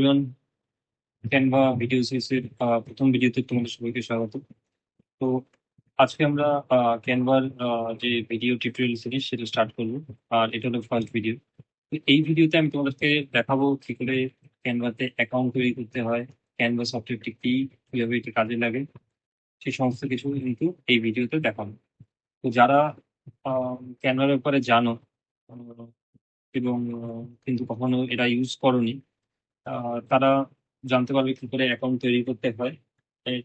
Everyone, Canva video সিরিজের প্রথম ভিডিওতে তোমাদের সবাইকে স্বাগত। তো আজকে আমরা ক্যানভার যে ভিডিও টিউটোরিয়াল সিরিজ সেটা স্টার্ট করবো। আর এটা হলো ফার্স্ট ভিডিও। এই ভিডিওতে আমি তোমাদেরকে দেখাবো কি করে ক্যানভাতে অ্যাকাউন্ট তৈরি করতে হয়, ক্যানভা সফটওয়্যারটি কি, কিভাবে এটা কাজে লাগে, সেই সমস্ত কিছু কিন্তু এই ভিডিওতে দেখাবো। তো যারা ক্যানভার ব্যাপারে জানো আহ, এবং কিন্তু কখনো এটা ইউজ করনি, তারা জানতে পারবে কি করে অ্যাকাউন্ট তৈরি করতে হয়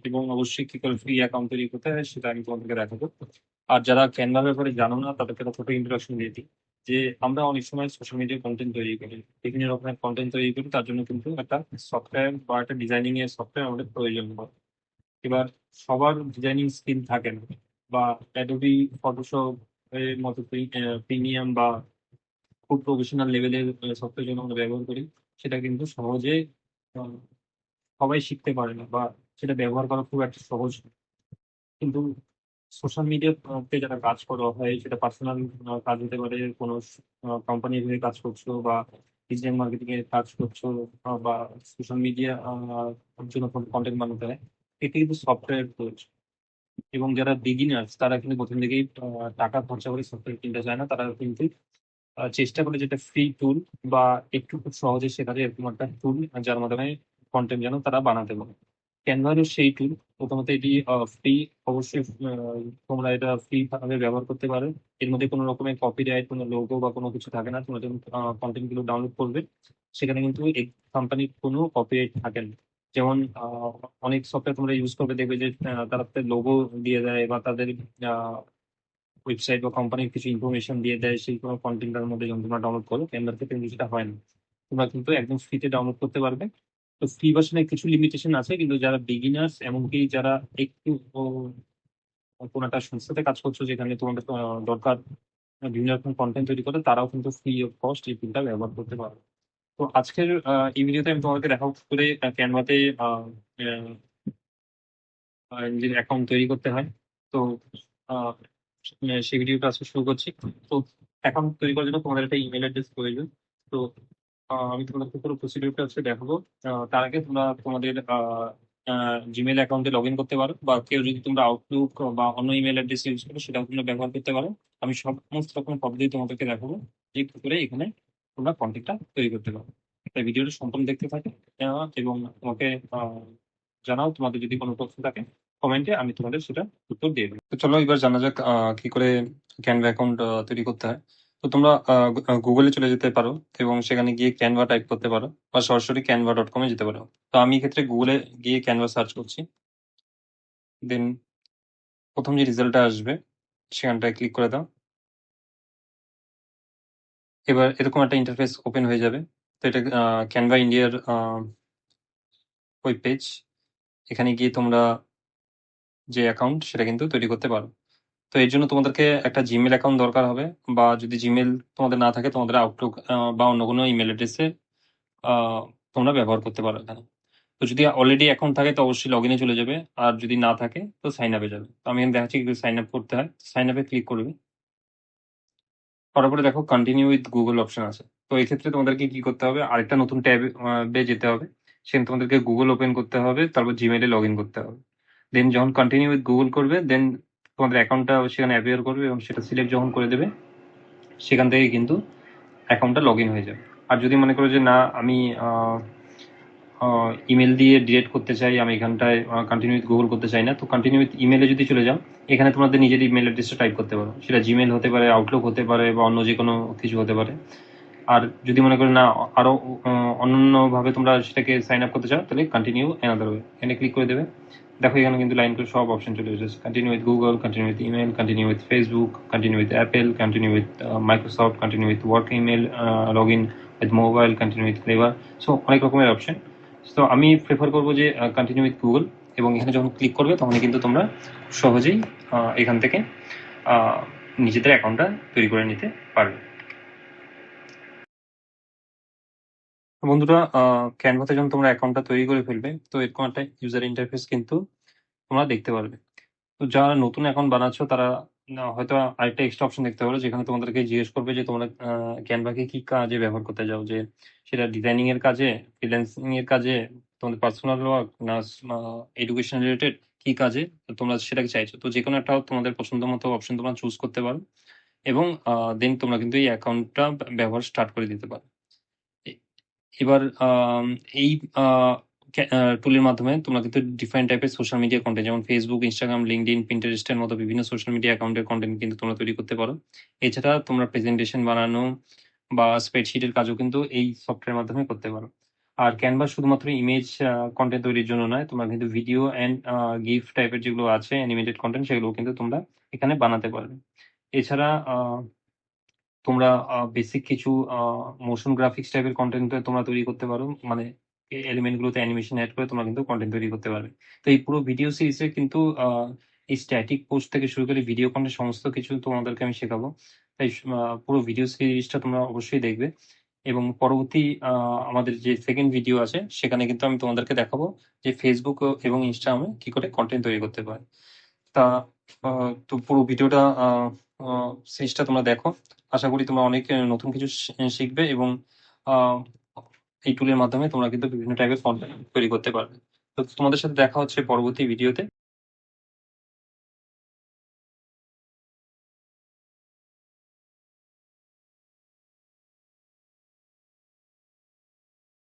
এবং অবশ্যই কি করে ফ্রি অ্যাকাউন্ট তৈরি করতে হয় সেটা আমি তোমাদেরকে দেখাবো। আর যারা ক্যানভা ব্যাপারে জানো না তাদেরকে একটা ছোট ইন্ট্রোডাকশন দিয়ে দিই যে আমরা অনেক সময় সোশ্যাল মিডিয়ায় কন্টেন্ট তৈরি করি, বিভিন্ন রকমের কন্টেন্ট তৈরি করি, তার জন্য কিন্তু একটা সফটওয়্যার বা একটা ডিজাইনিং এর সফটওয়্যার আমাদের প্রয়োজন হয়। এবার সবার ডিজাইনিং স্কিল থাকে না, বা অ্যাডোবি ফটোশপ এর মতো প্রিমিয়াম বা খুব প্রফেশনাল লেভেলের সফটওয়্যার যেন আমরা ব্যবহার করি, সেটা কিন্তু সহজে আহ, সবাই শিখতে পারে না, বা সেটা ব্যবহার করা খুব একটা সহজ না। কিন্তু সোশ্যাল মিডিয়াতে যারা কাজ করা হয়, সেটা পার্সোনাল কাজ হতে পারে, কোনো কোম্পানির হয়ে কাজ করছো বা ডিজিটাল মার্কেটিং এর কাজ করছো, বা সোশ্যাল মিডিয়া জন্য কন্টেন্ট বানাতে হয়, এতে কিন্তু সফটওয়্যার প্রয়োজন। এবং যারা বিগিনার্স তারা কিন্তু প্রথম থেকেই টাকা খরচা করে সফটওয়্যার কিনতে চায় না, তারা কিন্তু চেষ্টা করে যেটা ফ্রি টুল বা একটু খুব সহজে শেখা যায় এরকম একটা টুল যার মাধ্যমে কন্টেন্ট যেন তারা বানাতে পারে। ক্যানভা হলো সেই টুল। প্রথমত এটি ফ্রি, অবশ্যই তোমরা এটা ফ্রি ভাবে ব্যবহার করতে পারো। এর মধ্যে কোনো রকমের কপিরাইট, কোনো লোগো বা কোনো কিছু থাকে না। তোমরা যখন কন্টেন্ট গুলো ডাউনলোড করবে, সেখানে কিন্তু এই কোম্পানির কোনো কপিরাইট থাকে না। যেমন অনেক সফটওয়্যার তোমরা ইউজ করবে, দেখবে যে তারা লোগো দিয়ে দেয় বা তাদের ওয়েবসাইট বা কোম্পানির কিছু ইনফরমেশন দিয়ে দেয় সেই কোনো কন্টেন্টের মধ্যে, যখন তোমরা ডাউনলোড করো। ক্যানভার ক্ষেত্রে কিন্তু সেটা হয় না, তোমরা কিন্তু একদম ফ্রিতে ডাউনলোড করতে পারবে। তো ফ্রি ভার্সনে কিছু লিমিটেশন আছে, কিন্তু যারা বিগিনার্স, এমনকি যারা একটু কোনো একটা সংস্থাতে কাজ করছো যেখানে তোমাদের দরকার বিভিন্ন রকম কন্টেন্ট তৈরি করে, তারাও কিন্তু ফ্রি অফ কস্ট এই টুলটা ব্যবহার করতে পারো। তো আজকের এই ভিডিওতে আমি তোমাদেরকে দেখাবো কি করে ক্যানভাতে নিজের অ্যাকাউন্ট তৈরি করতে হয়। তো আহ, সেই ভিডিওটা আজকে শুরু করছি। তো অ্যাকাউন্ট তৈরি করার জন্য তোমাদের একটা ইমেল অ্যাড্রেস প্রয়োজন। তো আমি তোমাদেরকে পুরো প্রসিডিউরটা হচ্ছে দেখাবো। তার আগে তোমরা তোমাদের জিমেল অ্যাকাউন্টে লগ ইন করতে পারো, বা কেউ যদি তোমরা আউটলুক বা অন্য ইমেল অ্যাড্রেস ইউজ করো সেটাও তোমরা ব্যবহার করতে পারো। আমি সমস্ত রকম পদ্ধতি তোমাদেরকে দেখাবো যে কি করে এখানে তোমরা কন্টেন্টটা তৈরি করতে পারো। তাই ভিডিওটা সম্পূর্ণ দেখতে থাকে এবং তোমাকে জানাও তোমাদের যদি কোনো প্রশ্ন থাকে কমেন্টে, আমি তোমাদের সেটা উত্তর দিয়ে দেবো। তো চলো এবার জানা যাক কি করে ক্যানভা অ্যাকাউন্ট তৈরি করতে হয়। তো তোমরা গুগলে চলে যেতে পারো এবং সেখানে গিয়ে ক্যানভা টাইপ করতে পারো, বা সরাসরি canva.com এ যেতে পারো। তো আমি এক্ষেত্রে গুগলে গিয়ে ক্যানভা সার্চ করছি। দেন প্রথম যে রেজাল্টটা আসবে সেখানটায় ক্লিক করে দাও। এবার এরকম একটা ইন্টারফেস ওপেন হয়ে যাবে। তো এটা ক্যানভা ইন্ডিয়ার ওয়েব পেজ। এখানে গিয়ে তোমরা যে অ্যাকাউন্ট সেটা কিন্তু তৈরি করতে পারো। তো এর জন্য তোমাদেরকে একটা জিমেল অ্যাকাউন্ট দরকার হবে, বা যদি জিমেল তোমাদের না থাকে তোমাদের আউটলুক বা অন্য কোনো ইমেল অ্যাড্রেসে তোমরা ব্যবহার করতে পারো এখানে। তো যদি অলরেডি অ্যাকাউন্ট থাকে তো অবশ্যই লগ ইনে চলে যাবে, আর যদি না থাকে তো সাইন আপে যাবে। তো আমি এখানে দেখাচ্ছি সাইন আপ করতে হয়, সাইন আপে ক্লিক করবে। করার পরে দেখো কন্টিনিউ উইথ গুগল অপশন আছে। তো এই ক্ষেত্রে তোমাদেরকে কি করতে হবে, আরেকটা নতুন ট্যাবে যেতে হবে। সেখানে তোমাদেরকে গুগল ওপেন করতে হবে, তারপর জিমেলে লগ ইন করতে হবে। দেন যখন কন্টিনিউ উইথ গুগল করবে, দেন তোমাদের অ্যাকাউন্টটা সেখানে অ্যাপিয়ার করবে এবং সেটা সিলেক্ট যখন করে দেবে, সেখান থেকে কিন্তু অ্যাকাউন্টটা লগ ইন হয়ে যাবে। আর যদি মনে করো যে না, আমি ইমেল দিয়ে ডিলিট করতে চাই, আমি এখানটায় কন্টিনিউ উইথ গুগল করতে চাই না, তো কন্টিনিউ উইথ ইমেলে যদি চলে যাও, এখানে তোমাদের নিজের ইমেল অ্যাড্রেসটা টাইপ করতে পারো। সেটা জিমেল হতে পারে, আউটলুক হতে পারে, বা অন্য যে কোনো কিছু হতে পারে। আর যদি মনে করো না আরো অন্যান্য ভাবে তোমরা সেটাকে সাইন আপ করতে চাও, তাহলে কন্টিনিউ অ্যানাদার ওয়ে এখানে ক্লিক করে দেবে। দেখো এখানে কিন্তু লাইন করে সব অপশন চলে এসেছে, continue with Google, continue with email, continue with Facebook, continue with Apple, continue with Microsoft, continue with work email, log in with mobile, continue with flavour. So অনেক রকমের অপশন। তো আমি প্রেফার করবো যে কন্টিনিউ উইথ গুগল, এবং এখানে যখন click করবে তখনই কিন্তু তোমরা সহজেই এখান থেকে নিজেদের অ্যাকাউন্টটা তৈরি করে নিতে পারবে। বন্ধুরা, ক্যানভাতে যখন তোমরা অ্যাকাউন্টটা তৈরি করে ফেলবে, তো এরকম একটা ইউজার ইন্টারফেস কিন্তু তোমরা দেখতে পারবে। তো যারা নতুন অ্যাকাউন্ট বানাচ্ছো তারা না হয়তো আরেকটা এক্সট্রা অপশন দেখতে পারো, যেখানে তোমাদেরকে জিজ্ঞেস করবে যে তোমরা ক্যানভাকে কি কাজে ব্যবহার করতে চাও, যে সেটা ডিজাইনিং এর কাজে, ফ্রিল্যান্সিং এর কাজে, তোমাদের পার্সোনাল ওয়ার্ক না এডুকেশন রিলেটেড, কি কাজে তোমরা সেটাকে চাইছো। তো যে কোনো একটা তোমাদের পছন্দ মতো অপশন তোমরা চুজ করতে পারো, এবং দেন তোমরা কিন্তু এই অ্যাকাউন্টটা ব্যবহার স্টার্ট করে দিতে পারো। এ- এবার এই টুলের মাধ্যমে তোমরা কিন্তু ডিফারেন্ট টাইপের সোশ্যাল মিডিয়া কন্টেন্ট, যেমন ফেসবুক, ইনস্টাগ্রাম, লিঙ্কডইন, পিন্টারেস্টের মতো বিভিন্ন সোশ্যাল মিডিয়া অ্যাকাউন্টের কন্টেন্ট কিন্তু তোমরা তৈরি করতে পারো। এছাড়া তোমরা প্রেজেন্টেশন বানানো বা স্প্রেডশিটের কাজও কিন্তু এই সফটওয়্যারের মাধ্যমে করতে পারো। আর ক্যানভা শুধুমাত্র ইমেজ কন্টেন্ট তৈরির জন্য নয়, তোমরা কিন্তু ভিডিও অ্যান্ড গিফ টাইপের যেগুলো আছে অ্যানিমেটেড কন্টেন্ট, সেগুলো কিন্তু তোমরা এখানে বানাতে পারবে। এছাড়া তোমরা বেসিক কিছু মোশন গ্রাফিক্স টাইপের কন্টেন্ট তোমরা তৈরি করতে পারো, মানে এলিমেন্ট গুলোতে অ্যানিমেশন অ্যাড করে তোমরা কিন্তু কন্টেন্ট তৈরি করতে পারবে। তো এই পুরো ভিডিও সিরিজে কিন্তু এই স্ট্যাটিক পোস্ট থেকে শুরু করে ভিডিও কন্টেন্ট সমস্ত কিছু তোমাদেরকে আমি শেখাবো। তাই পুরো ভিডিও সিরিজটা তোমরা অবশ্যই দেখবে, এবং পরবর্তী আমাদের যে সেকেন্ড ভিডিও আছে সেখানে কিন্তু আমি তোমাদেরকে দেখাবো যে ফেসবুক এবং ইনস্টাগ্রামে কি করে কন্টেন্ট তৈরি করতে পারে। তা তো পুরো ভিডিওটা সিরিজটা তোমরা দেখো। আশা করি তোমরা অনেক নতুন কিছু শিখবে, এবং আহ, এই টুলের মাধ্যমে তোমরা কিন্তু বিভিন্ন টাইপের কন্টেন্ট তৈরি করতে পারবে। তো তোমাদের সাথে দেখা হচ্ছে পরবর্তী ভিডিওতে।